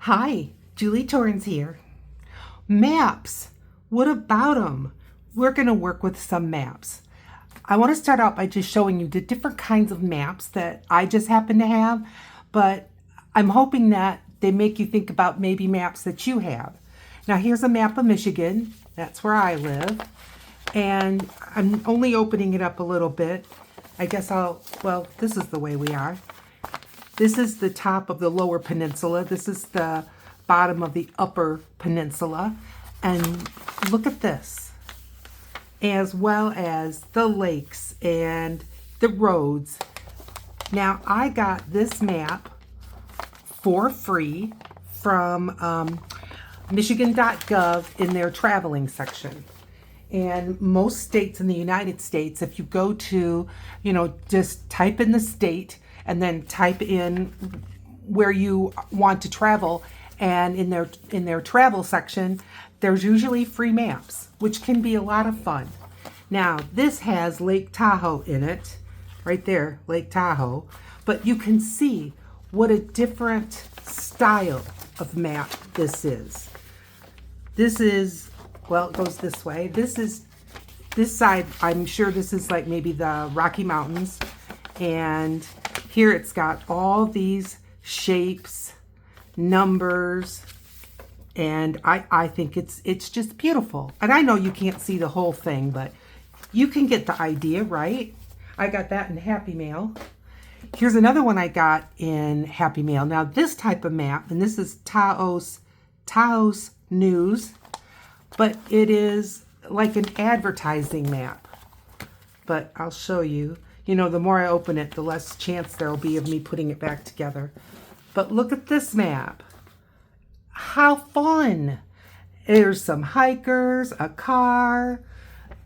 Hi, Julie Torrens here. Maps. What about them? We're going to work with some maps. I want to start out by just showing you the different kinds of maps that I just happen to have, but I'm hoping that they make you think about maybe maps that you have. Now here's a map of Michigan. That's where I live. And I'm only opening it up a little bit. I guess this is the way we are. This is the top of the lower peninsula. This is the bottom of the upper peninsula. And look at this, as well as the lakes and the roads. Now, I got this map for free from Michigan.gov in their traveling section. And most states in the United States, if you go to, just type in the state and then type in where you want to travel, and in their travel section, there's usually free maps, which can be a lot of fun. Now, this has Lake Tahoe in it, right there, Lake Tahoe, but you can see what a different style of map this is. This is, it goes this way. This side, I'm sure this is like maybe the Rocky Mountains, and here it's got all these shapes, numbers, and I think it's just beautiful. And I know you can't see the whole thing, but you can get the idea, right? I got that in Happy Mail. Here's another one I got in Happy Mail. Now this type of map, and this is Taos News, but it is like an advertising map. But I'll show you. The more I open it, the less chance there will be of me putting it back together. But look at this map. How fun. There's some hikers, a car.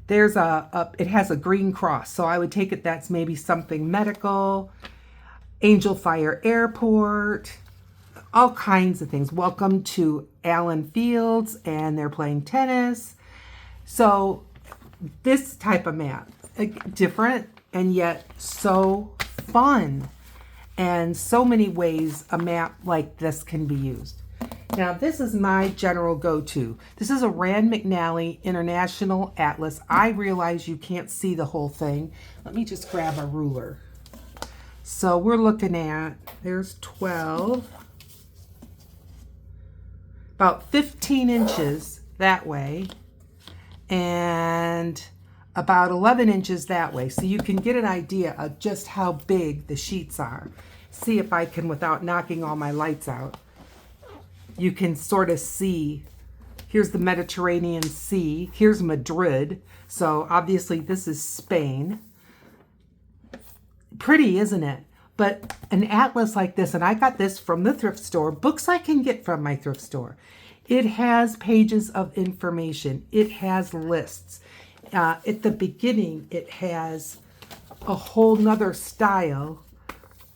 There's it has a green cross. So I would take it that's maybe something medical. Angel Fire Airport. All kinds of things. Welcome to Allen Fields, and they're playing tennis. So this type of map, different and yet so fun, and so many ways a map like this can be used. Now this is my general go-to. This is a Rand McNally International Atlas. I realize you can't see the whole thing. Let me just grab a ruler. So we're looking at, there's 12, about 15 inches that way, and about 11 inches that way. So you can get an idea of just how big the sheets are. See if I can, without knocking all my lights out, you can sort of see. Here's the Mediterranean Sea. Here's Madrid. So obviously this is Spain. Pretty, isn't it? But an atlas like this, and I got this from the thrift store, books I can get from my thrift store. It has pages of information. It has lists. At the beginning, it has a whole nother style,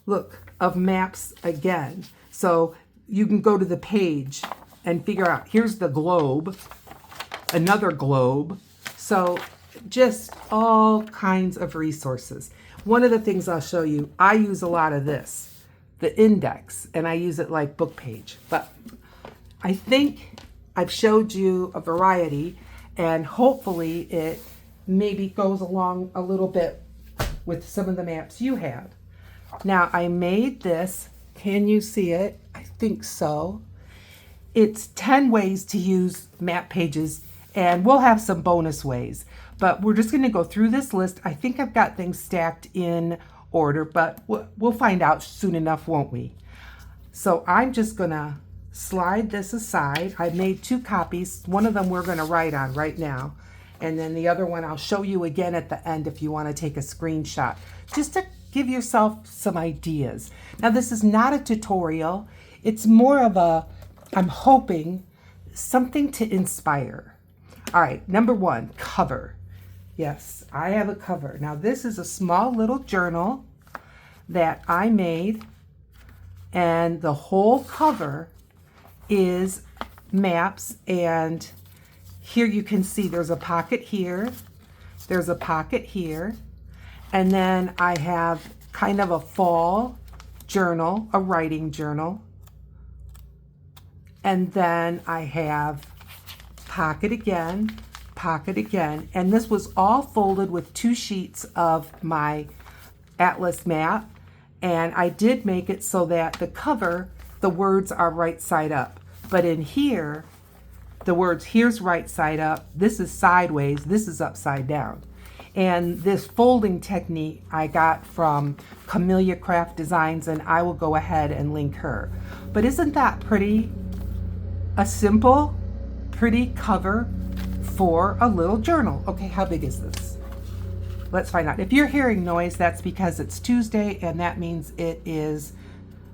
look, of maps again. So you can go to the page and figure out, here's the globe, another globe. So just all kinds of resources. One of the things I'll show you, I use a lot of this, the index, and I use it like book page. But I think I've showed you a variety, and hopefully it maybe goes along a little bit with some of the maps you have. Now I made this. Can you see it? I think so. It's 10 ways to use map pages, and we'll have some bonus ways. But we're just going to go through this list. I think I've got things stacked in order, but we'll find out soon enough, won't we? So I'm just going to slide this aside. I made 2 copies. One of them we're going to write on right now. And then the other one I'll show you again at the end if you want to take a screenshot, just to give yourself some ideas. Now this is not a tutorial. It's more of a, I'm hoping, something to inspire. All right, number 1, cover. Yes, I have a cover. Now this is a small little journal that I made, and the whole cover is maps, and here you can see there's a pocket here, there's a pocket here, and then I have kind of a fall journal, a writing journal, And then I have pocket again, and this was all folded with 2 sheets of my Atlas map, and I did make it so that the cover, the words are right side up, but in here, the words, here's right side up, this is sideways, this is upside down. And this folding technique I got from Camellia Craft Designs, and I will go ahead and link her. But isn't that pretty? A simple, pretty cover for a little journal. Okay, how big is this? Let's find out. If you're hearing noise, that's because it's Tuesday, and that means it is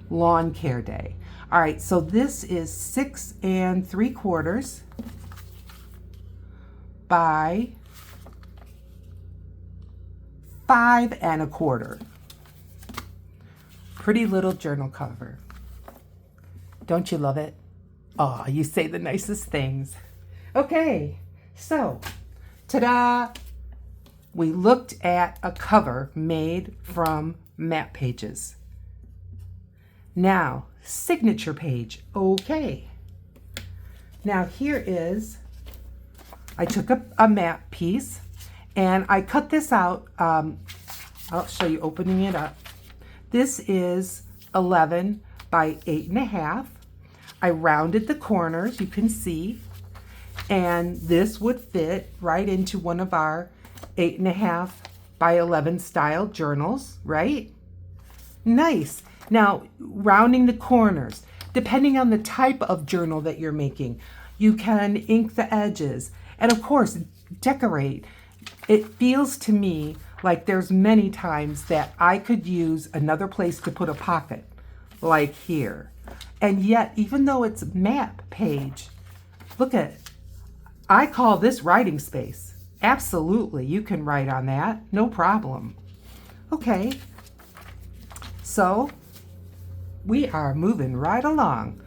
lawn care day. All right, so this is 6 3/4 by 5 1/4. Pretty little journal cover. Don't you love it? Oh, you say the nicest things. Okay, so, ta-da! We looked at a cover made from map pages. Now, signature page. Okay. Now here is, I took a map piece and I cut this out. I'll show you opening it up. This is 11 by 8 1/2. I rounded the corners, you can see, and this would fit right into one of our 8 1/2 by 11 style journals, right? Nice. Now, rounding the corners, depending on the type of journal that you're making, you can ink the edges and of course decorate. It feels to me like there's many times that I could use another place to put a pocket, like here. And yet, even though it's map page, look at it. I call this writing space. Absolutely, you can write on that, no problem. Okay, so we are moving right along.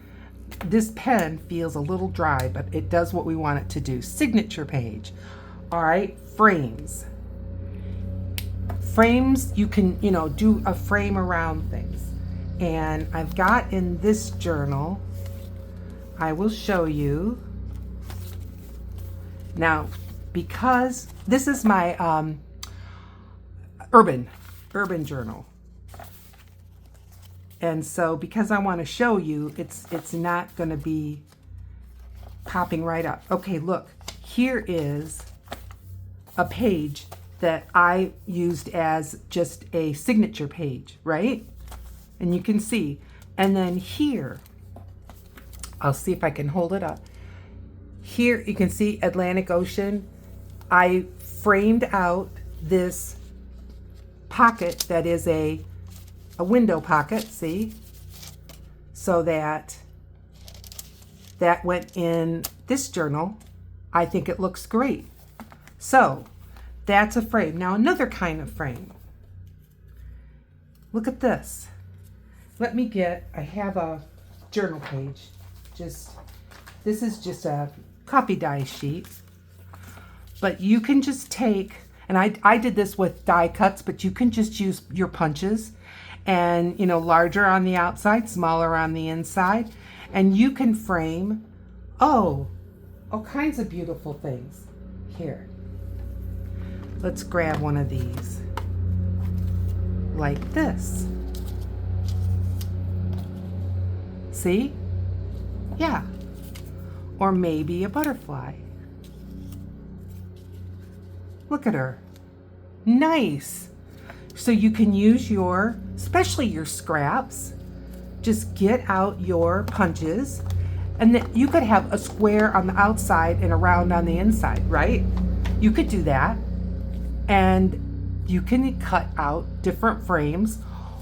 This pen feels a little dry, but it does what we want it to do. Signature page. All right, frames. Frames, you can, do a frame around things. And I've got in this journal, I will show you. Now, because this is my urban journal. And so because I want to show you, it's not going to be popping right up. Okay, look, here is a page that I used as just a signature page, right? And you can see. And then here, I'll see if I can hold it up. Here you can see Atlantic Ocean. I framed out this pocket that is a window pocket, see? So that went in this journal. I think it looks great. So that's a frame. Now another kind of frame. Look at this. I have a journal page. This is just a copy die sheet. But you can just take, and I did this with die cuts, but you can just use your punches and, larger on the outside, smaller on the inside. And you can frame, all kinds of beautiful things. Here, let's grab one of these, like this. See? Yeah. Or maybe a butterfly. Look at her. Nice. So you can use especially your scraps, just get out your punches, and then you could have a square on the outside and a round on the inside, right? You could do that. And you can cut out different frames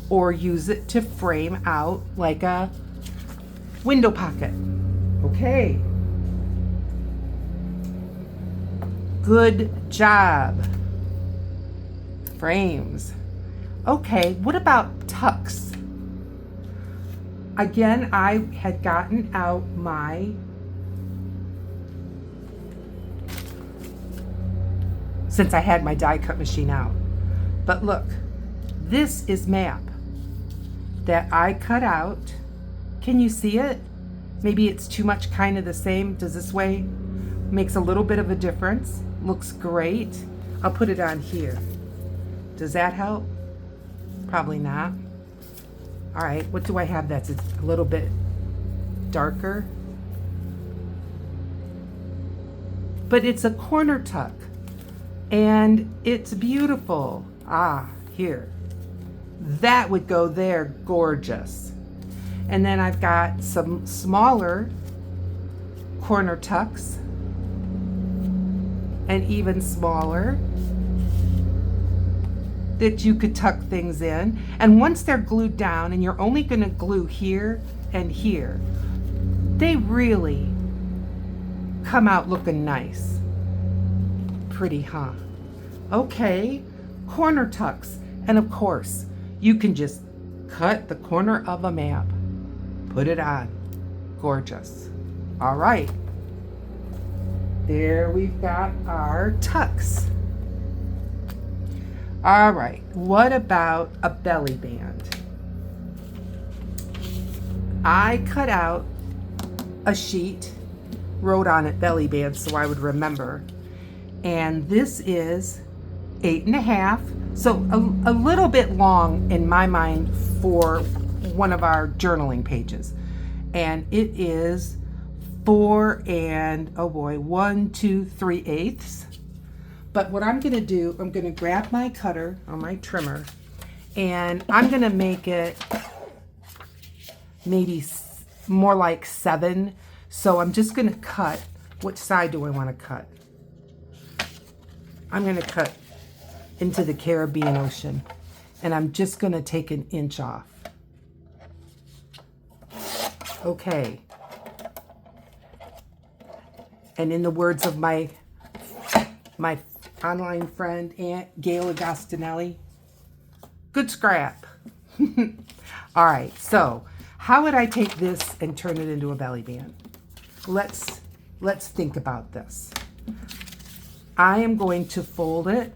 or use it to frame out like a window pocket. Okay. Good job. Frames. Okay, what about tucks? Again, I had gotten out since I had my die cut machine out. But look, this is map that I cut out. Can you see it? Maybe it's too much kind of the same. Does this way? Makes a little bit of a difference. Looks great. I'll put it on here. Does that help? Probably not. All right, what do I have that's a little bit darker? But it's a corner tuck and it's beautiful. Ah, here. That would go there, gorgeous. And then I've got some smaller corner tucks and even smaller that you could tuck things in. And once they're glued down, and you're only gonna glue here and here, they really come out looking nice. Pretty, huh? Okay, corner tucks. And of course, you can just cut the corner of a map, put it on. Gorgeous. All right. There we've got our tucks. All right, what about a belly band? I cut out a sheet, wrote on it belly band so I would remember. And this is 8.5, so a little bit long in my mind for one of our journaling pages. And it is 4 and, oh boy, 1, 2, 3/8. But what I'm gonna do, I'm gonna grab my cutter or my trimmer and I'm gonna make it maybe more like 7. So I'm just gonna cut, which side do I wanna cut? I'm gonna cut into the Caribbean Ocean and I'm just gonna take an inch off. Okay. And in the words of my online friend, Aunt Gail Agostinelli, good scrap. All right, so how would I take this and turn it into a belly band? Let's think about this. I am going to fold it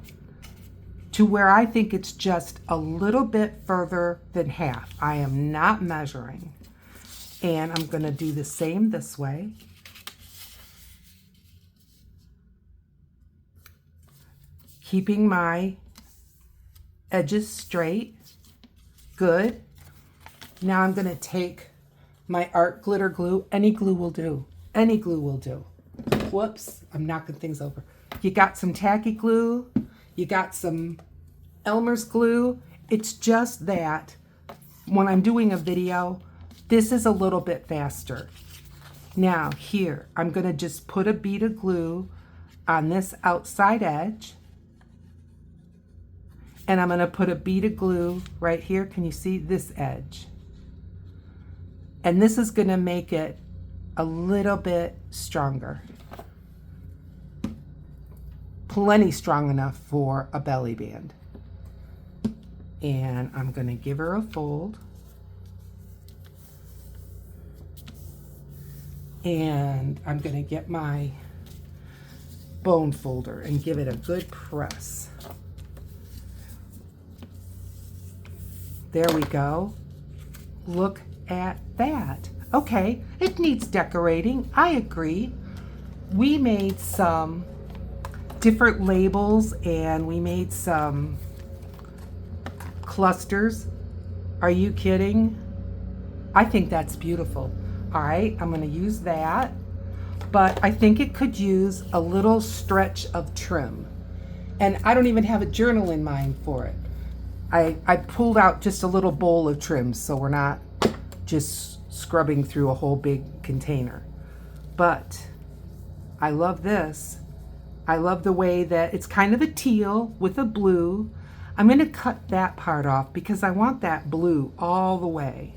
to where I think it's just a little bit further than half. I am not measuring. And I'm going to do the same this way. Keeping my edges straight. Good. Now I'm going to take my art glitter glue. Any glue will do. Any glue will do. Whoops, I'm knocking things over. You got some tacky glue. You got some Elmer's glue. It's just that when I'm doing a video, this is a little bit faster. Now here, I'm going to just put a bead of glue on this outside edge. And I'm going to put a bead of glue right here. Can you see this edge? And this is going to make it a little bit stronger. Plenty strong enough for a belly band. And I'm going to give her a fold. And I'm going to get my bone folder and give it a good press. There we go. Look at that. Okay, it needs decorating. I agree. We made some different labels and we made some clusters. Are you kidding? I think that's beautiful. All right, I'm going to use that, but I think it could use a little stretch of trim. And I don't even have a journal in mind for it. I pulled out just a little bowl of trim so we're not just scrubbing through a whole big container. But I love this. I love the way that it's kind of a teal with a blue. I'm going to cut that part off because I want that blue all the way.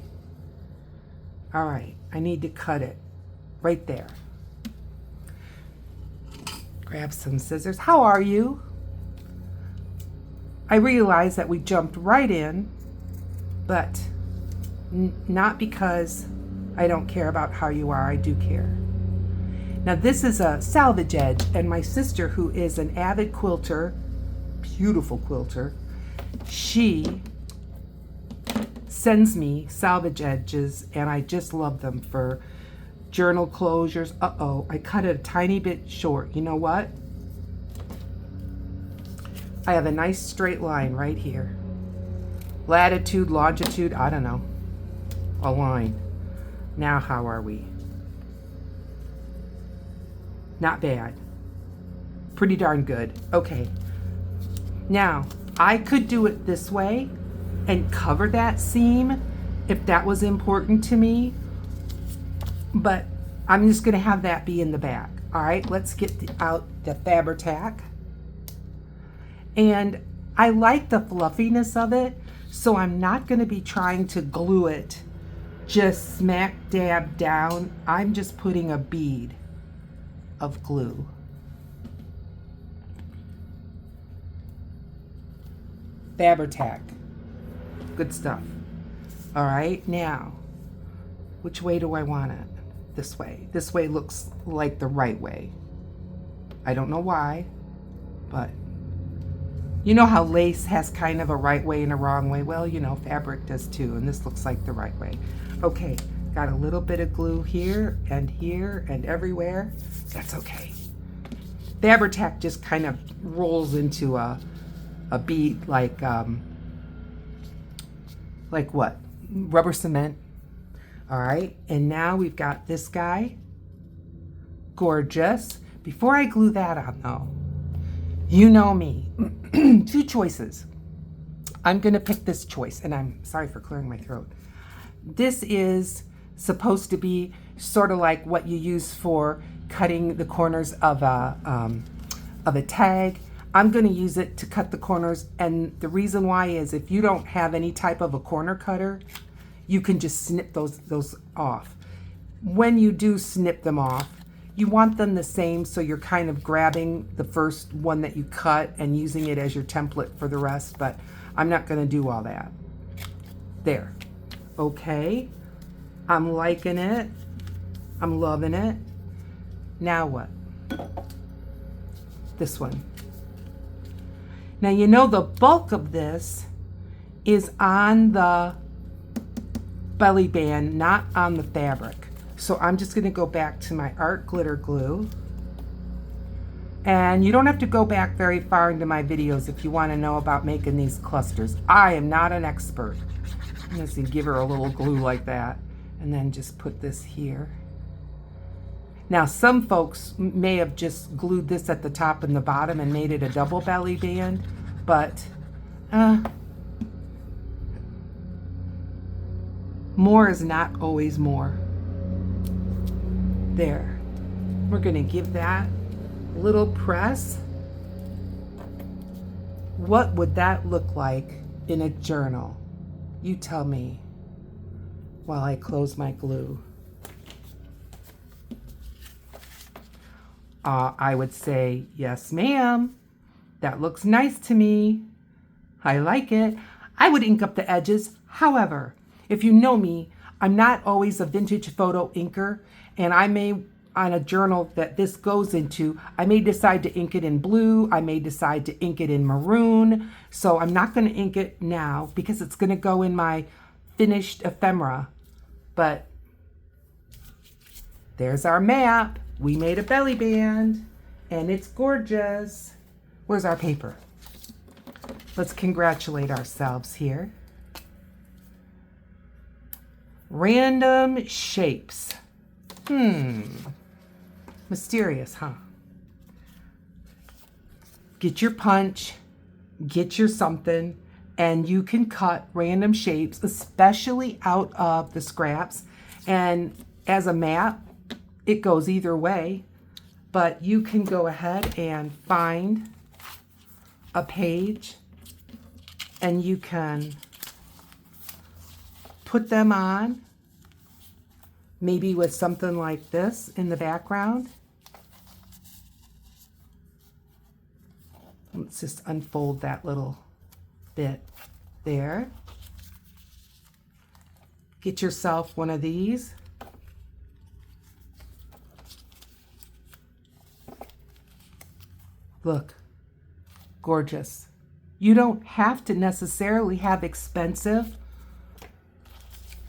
All right, I need to cut it right there. Grab some scissors. How are you? I realize that we jumped right in, but not because I don't care about how you are. I do care. Now this is a salvage edge, and my sister, who is an avid quilter, beautiful quilter, she sends me salvage edges, and I just love them for journal closures. Uh-oh, I cut it a tiny bit short. You know what? I have a nice straight line right here. Latitude, longitude, I don't know. A line. Now how are we? Not bad. Pretty darn good. Okay. Now, I could do it this way and cover that seam if that was important to me, but I'm just going to have that be in the back. All right, let's get out the Fabri-Tac. And I like the fluffiness of it, so I'm not going to be trying to glue it just smack dab down. I'm just putting a bead of glue. Fabri-Tac. Good stuff. All right, now, which way do I want it? This way. This way looks like the right way. I don't know why, but you know how lace has kind of a right way and a wrong way? Well, you know, fabric does too, and this looks like the right way. Okay, got a little bit of glue here and everywhere. That's okay. Fabri-Tac just kind of rolls into a bead like what? Rubber cement. All right, and now we've got this guy. Gorgeous. Before I glue that on though, you know me. 2 choices. I'm gonna pick this choice, and I'm sorry for clearing my throat. This is supposed to be sort of like what you use for cutting the corners of a tag. I'm going to use it to cut the corners, and the reason why is if you don't have any type of a corner cutter, you can just snip those off. When you do snip them off, you want them the same, so you're kind of grabbing the first one that you cut and using it as your template for the rest, but I'm not going to do all that. There. Okay. I'm liking it. I'm loving it. Now what? This one. Now, you know the bulk of this is on the belly band, not on the fabric. So I'm just going to go back to my art glitter glue. And you don't have to go back very far into my videos if you want to know about making these clusters. I am not an expert. I'm just going to give her a little glue like that. And then just put this here. Now, some folks may have just glued this at the top and the bottom and made it a double belly band, but more is not always more. There. We're going to give that a little press. What would that look like in a journal? You tell me while I close my glue. I would say, yes, ma'am. That looks nice to me. I like it. I would ink up the edges. However, if you know me, I'm not always a vintage photo inker, and I may, on a journal that this goes into, I may decide to ink it in blue. I may decide to ink it in maroon. So I'm not going to ink it now because it's going to go in my finished ephemera. But there's our map. We made a belly band, and it's gorgeous. Where's our paper? Let's congratulate ourselves here. Random shapes. Mysterious, huh? Get your punch, get your something, and you can cut random shapes, especially out of the scraps. And as a map, it goes either way, but you can go ahead and find a page and you can put them on, maybe with something like this in the background. Let's just unfold that little bit there. Get yourself one of these. Look, gorgeous. You don't have to necessarily have expensive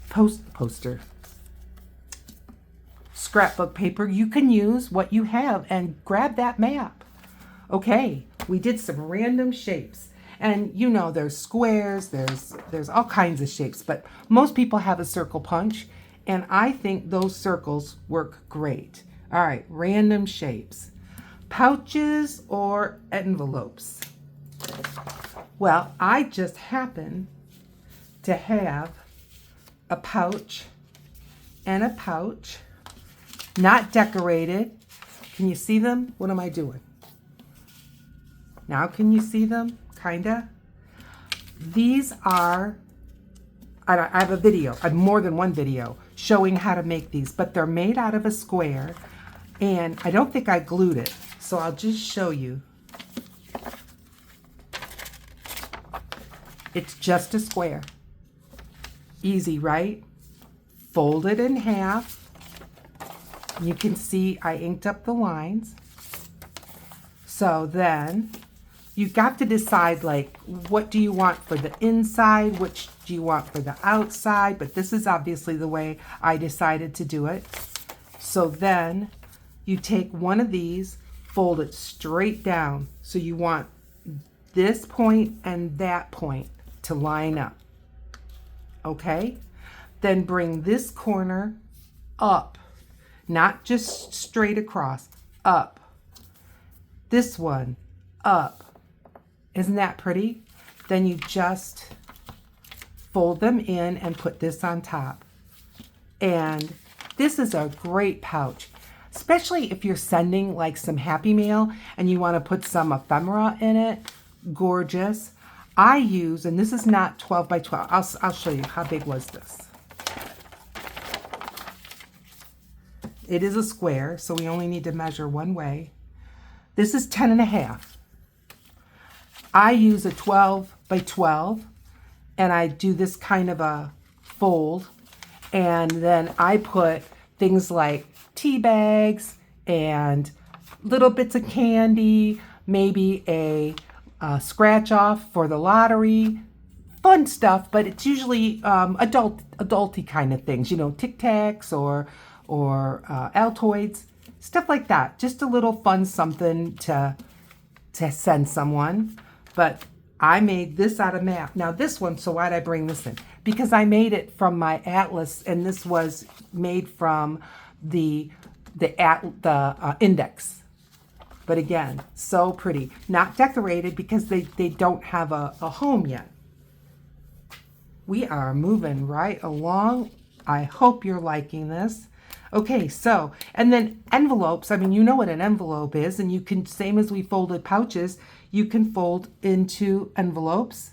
poster scrapbook paper, you can use what you have and grab that map. Okay, we did some random shapes. And you know, there's squares, there's all kinds of shapes, but most people have a circle punch, and I think those circles work great. All right, random shapes. Pouches or envelopes? Well, I just happen to have a pouch and a pouch, not decorated. Can you see them? What am I doing? Now can you see them? Kinda. These are, I have a video, I have more than one video showing how to make these, but they're made out of a square, and I don't think I glued it, so I'll just show you. It's just a square. Easy, right? Fold it in half. You can see I inked up the lines. So then you've got to decide, like, what do you want for the inside, which do you want for the outside, but this is obviously the way I decided to do it. So then you take one of these, fold it straight down. So you want this point and that point to line up. Okay? Then bring this corner up, not just straight across, up. This one, up. Isn't that pretty? Then you just fold them in and put this on top. And this is a great pouch, especially if you're sending like some Happy Mail and you want to put some ephemera in it. Gorgeous. I use, and this is not 12 by 12. I'll show you. How big was this? It is a square, so we only need to measure one way. This is 10 and a half. I use a 12 by 12, and I do this kind of a fold, and then I put things like tea bags and little bits of candy, maybe a scratch off for the lottery, fun stuff, but it's usually adulty kind of things, you know, Tic Tacs or Altoids, stuff like that. Just a little fun something to send someone. But I made this out of map. Now this one, so why'd I bring this in? Because I made it from my atlas, and this was made from the index. But again, so pretty. Not decorated because they don't have a home yet. We are moving right along. I hope you're liking this. Okay, so, and then envelopes. I mean, you know what an envelope is, and you can, same as we folded pouches, you can fold into envelopes,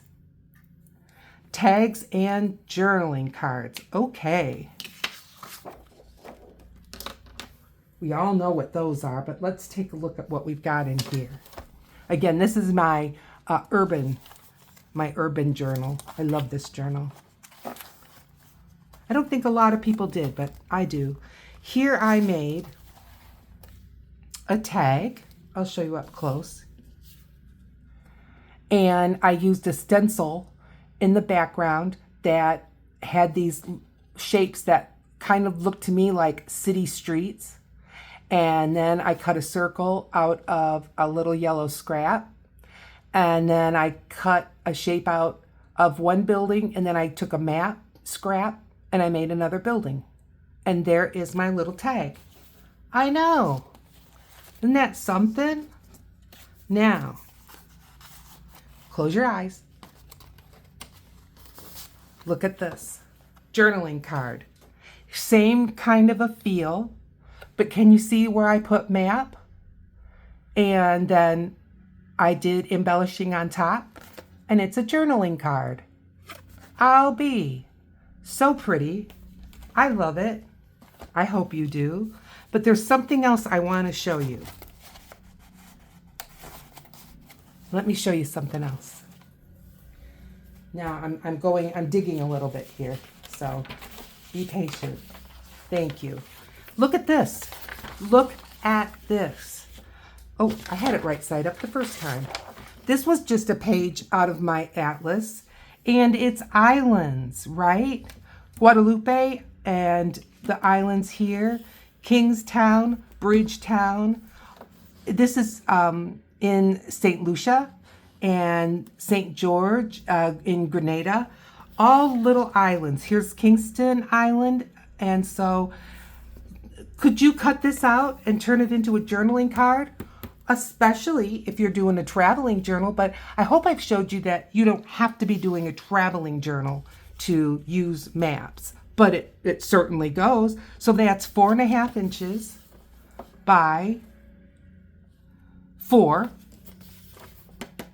tags, and journaling cards. Okay. We all know what those are, but let's take a look at what we've got in here. Again, this is my urban journal. I love this journal. I don't think a lot of people did, but I do. Here I made a tag. I'll show you up close. And I used a stencil in the background that had these shapes that kind of looked to me like city streets. And then I cut a circle out of a little yellow scrap. And then I cut a shape out of one building, and then I took a map scrap and I made another building. And there is my little tag. I know. Isn't that something? Now, close your eyes. Look at this. Journaling card. Same kind of a feel, but can you see where I put map? And then I did embellishing on top, and it's a journaling card. I'll be so pretty. I love it. I hope you do. But there's something else I want to show you. Let me show you something else. Now I'm digging a little bit here, so be patient. Thank you. Look at this. Look at this. Oh, I had it right side up the first time. This was just a page out of my atlas, and it's islands, right? Guadalupe and the islands here. Kingstown, Bridgetown. This is in St. Lucia and St. George in Grenada. All little islands. Here's Kingston Island. And so could you cut this out and turn it into a journaling card? Especially if you're doing a traveling journal. But I hope I've showed you that you don't have to be doing a traveling journal to use maps. But it certainly goes. So that's 4.5 inches by 4.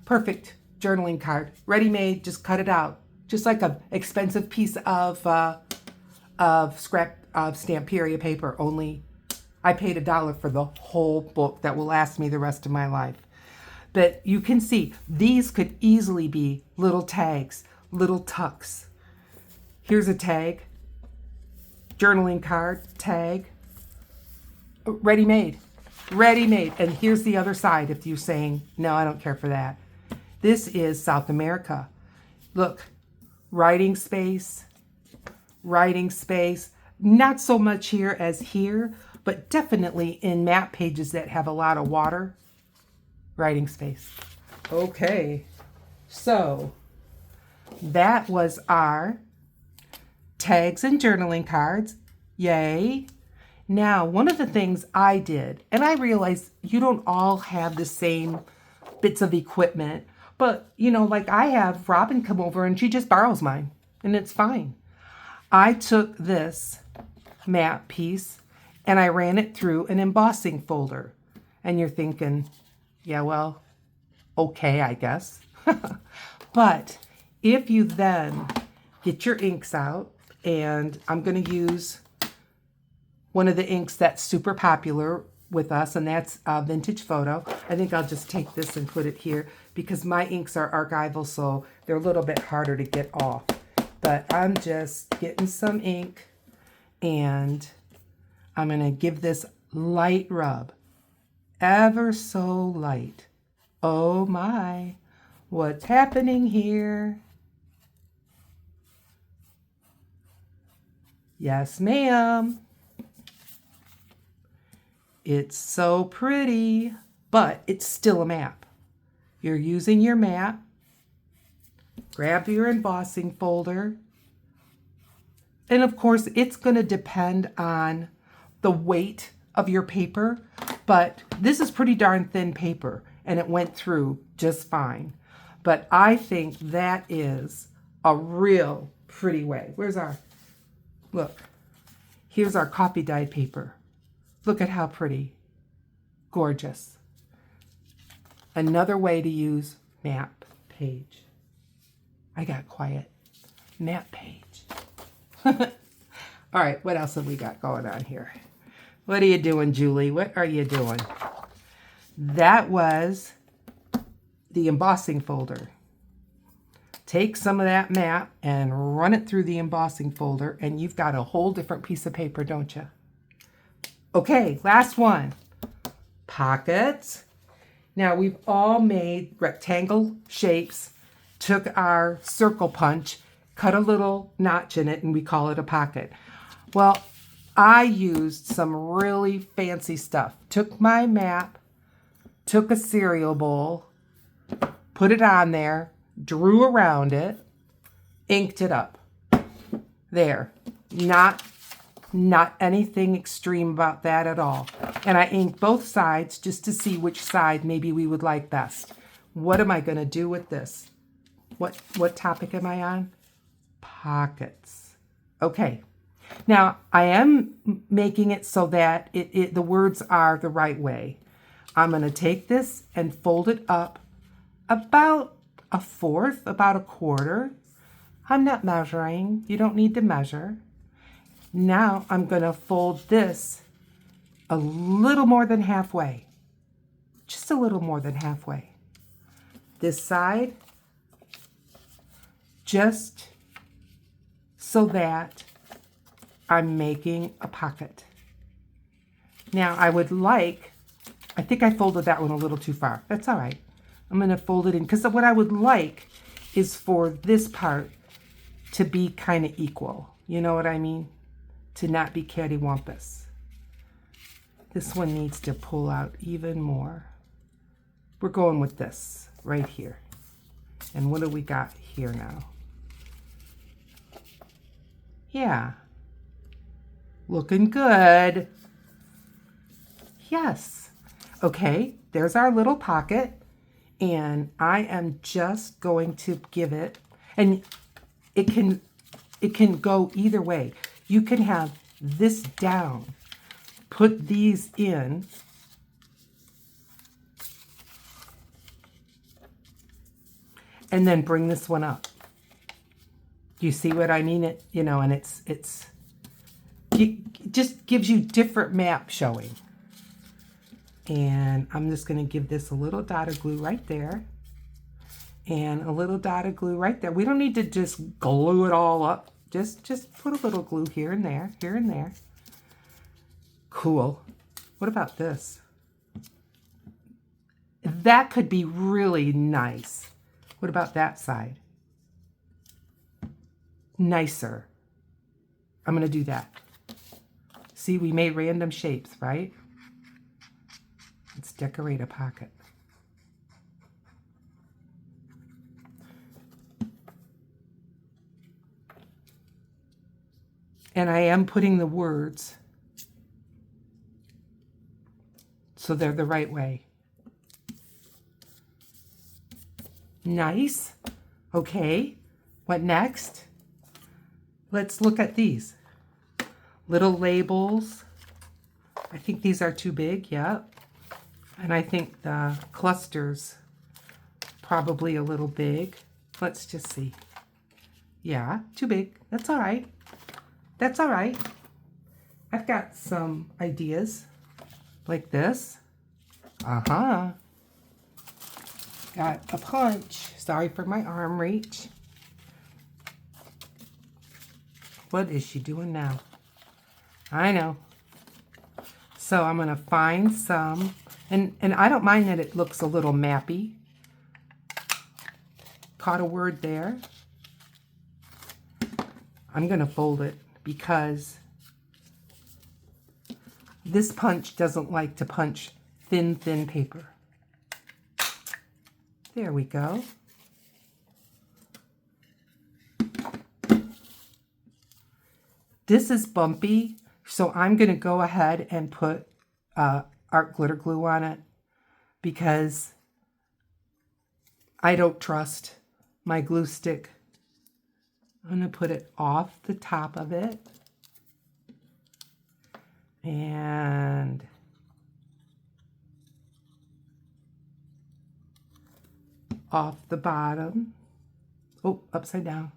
Perfect journaling card. Ready made, just cut it out. Just like an expensive piece of Stamperia paper, only I paid $1 for the whole book that will last me the rest of my life. But you can see these could easily be little tags, little tucks. Here's a tag, journaling card, tag, ready made, ready made. And here's the other side if you're saying, no, I don't care for that. This is South America. Look, writing space, not so much here as here, but definitely in map pages that have a lot of water, writing space. Okay, so that was our tags and journaling cards. Yay. Now, one of the things I did, and I realized you don't all have the same bits of equipment, but you know, like I have Robin come over and she just borrows mine and it's fine. I took this map piece and I ran it through an embossing folder. And you're thinking, yeah, well, okay, I guess. But if you then get your inks out, and I'm going to use one of the inks that's super popular with us, and that's Vintage Photo. I think I'll just take this and put it here because my inks are archival, so they're a little bit harder to get off. But I'm just getting some ink, and I'm going to give this light rub, ever so light. Oh my, what's happening here? Yes, ma'am. It's so pretty, but it's still a map. You're using your map. Grab your embossing folder. And of course, it's going to depend on the weight of your paper, but this is pretty darn thin paper and it went through just fine. But I think that is a real pretty way. Look, here's our coffee dyed paper. Look at how pretty. Gorgeous. Another way to use map page. I got quiet. Map page. All right, what else have we got going on here? What are you doing, Julie? What are you doing? That was the embossing folder. Take some of that map and run it through the embossing folder, and you've got a whole different piece of paper, don't you? Okay, last one. Pockets. Now, we've all made rectangle shapes, took our circle punch, cut a little notch in it, and we call it a pocket. Well, I used some really fancy stuff. Took my map, took a cereal bowl, put it on there, drew around it, inked it up. There. Not anything extreme about that at all. And I inked both sides just to see which side maybe we would like best. What am I going to do with this? What topic am I on? Pockets. Okay. Now, I am making it so that the words are the right way. I'm going to take this and fold it up about 1/4, about 1/4. I'm not measuring. You don't need to measure. Now I'm going to fold this a little more than halfway. Just a little more than halfway. This side, just so that I'm making a pocket. Now I think I folded that one a little too far. That's all right. I'm going to fold it in because what I would like is for this part to be kind of equal. You know what I mean? To not be cattywampus. This one needs to pull out even more. We're going with this right here. And what do we got here now? Yeah. Looking good. Yes. Okay, there's our little pocket. And I am just going to give it, and it can go either way. You can have this down, put these in, and then bring this one up. You see what I mean? It, you know, and it just gives you different map showing. And I'm just going to give this a little dot of glue right there. And a little dot of glue right there. We don't need to just glue it all up. Just put a little glue here and there, here and there. Cool. What about this? That could be really nice. What about that side? Nicer. I'm going to do that. See, we made random shapes, right? Let's decorate a pocket. And I am putting the words so they're the right way. Nice. Okay, what next? Let's look at these. Little labels. I think these are too big, yep. And I think the clusters probably a little big. Let's just see. Yeah, too big. That's all right. That's all right. I've got some ideas like this. Uh-huh. Got a punch. Sorry for my arm reach. What is she doing now? I know. So I'm going to find some. And I don't mind that it looks a little mappy. Caught a word there. I'm going to fold it because this punch doesn't like to punch thin paper. There we go. This is bumpy, so I'm going to go ahead and put art glitter glue on it because I don't trust my glue stick. I'm going to put it off the top of it and off the bottom. Oh, upside down.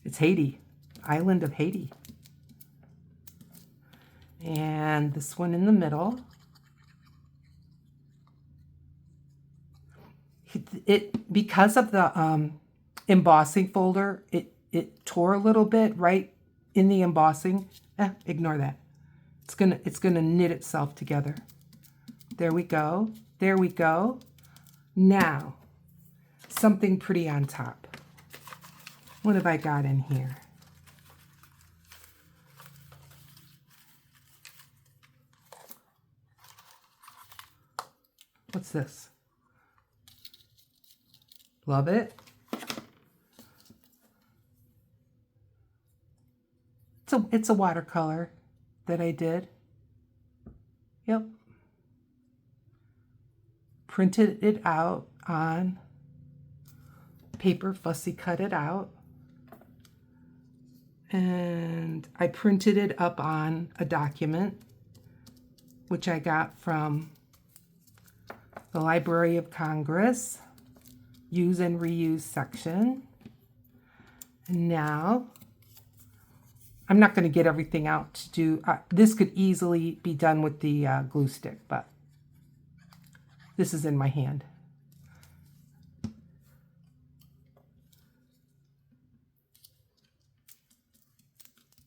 It's Haiti, island of Haiti. And this one in the middle. It because of the embossing folder, it tore a little bit right in the embossing. Ignore that. It's gonna knit itself together. There we go. There we go. Now, something pretty on top. What have I got in here? What's this? Love it. It's a watercolor that I did. Yep. Printed it out on paper, fussy cut it out. And I printed it up on a document, which I got from the Library of Congress, use and reuse section. And now, I'm not going to get everything out to do, this could easily be done with the glue stick, but this is in my hand.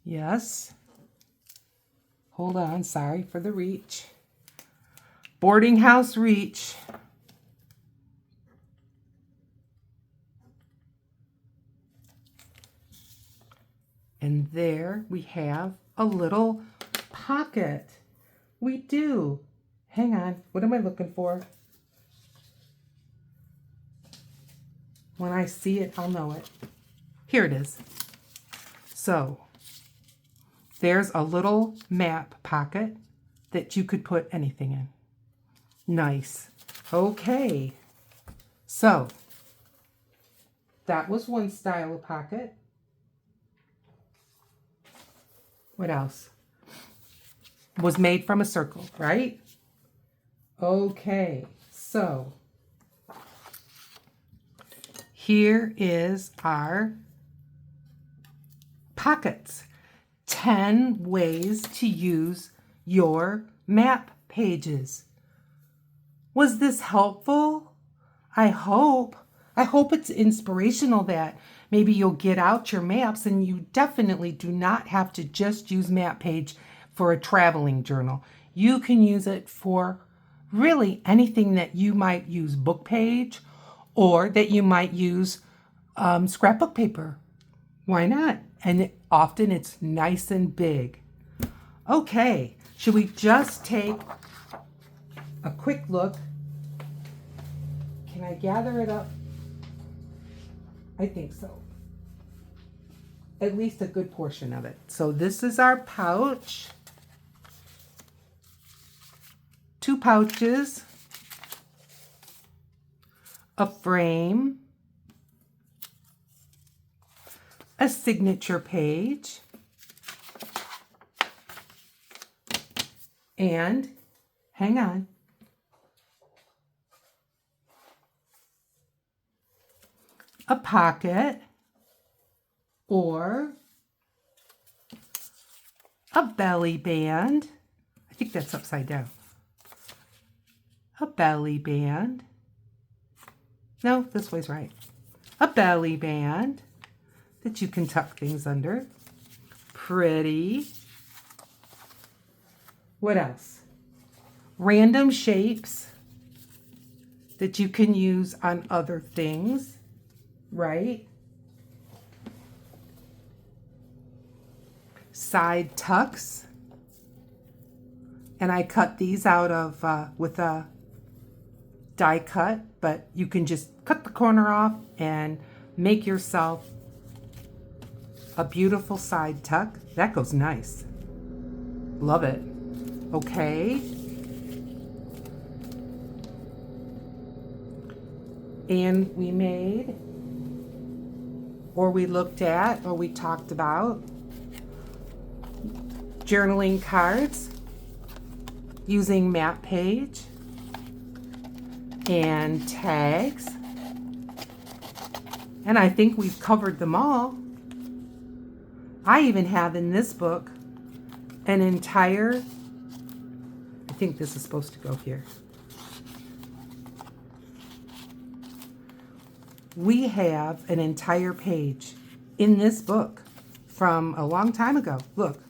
Yes. Hold on, sorry for the reach. Boarding house reach. And there we have a little pocket. We do. Hang on. What am I looking for? When I see it, I'll know it. Here it is. So, there's a little map pocket that you could put anything in. Nice. Okay. So, that was one style of pocket. What else? Was made from a circle, right? Okay. So, here is our pockets. 10 ways to use your map pages. Was this helpful? I hope it's inspirational that maybe you'll get out your maps, and you definitely do not have to just use map page for a traveling journal. You can use it for really anything that you might use book page, or that you might use scrapbook paper. Why not? And often it's nice and big. Okay, should we just take a quick look? Can I gather it up? I think so. At least a good portion of it. So this is our pouch. 2 pouches. A frame. A signature page. And, hang on, a pocket, or a belly band. I think that's upside down. A belly band. No, this way's right. A belly band that you can tuck things under. Pretty. What else? Random shapes that you can use on other things, right? Side tucks. And I cut these out of with a die cut, but you can just cut the corner off and make yourself a beautiful side tuck. That goes nice. Love it. Okay. And we made, or we looked at, or we talked about journaling cards using map page and tags. And I think we've covered them all. I even have in this book an entire, I think this is supposed to go here. We have an entire page in this book from a long time ago. Look,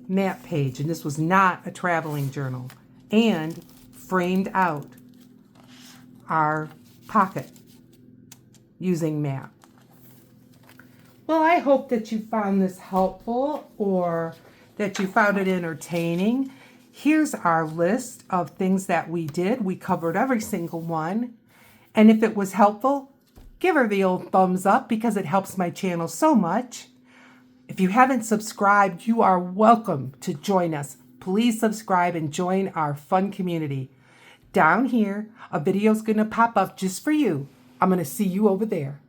map page, and this was not a traveling journal, and framed out our pocket using map. Well, I hope that you found this helpful, or that you found it entertaining. Here's our list of things that we did. We covered every single one. And if it was helpful, give her the old thumbs up, because it helps my channel so much. If you haven't subscribed, you are welcome to join us. Please subscribe and join our fun community. Down here, a video is going to pop up just for you. I'm going to see you over there.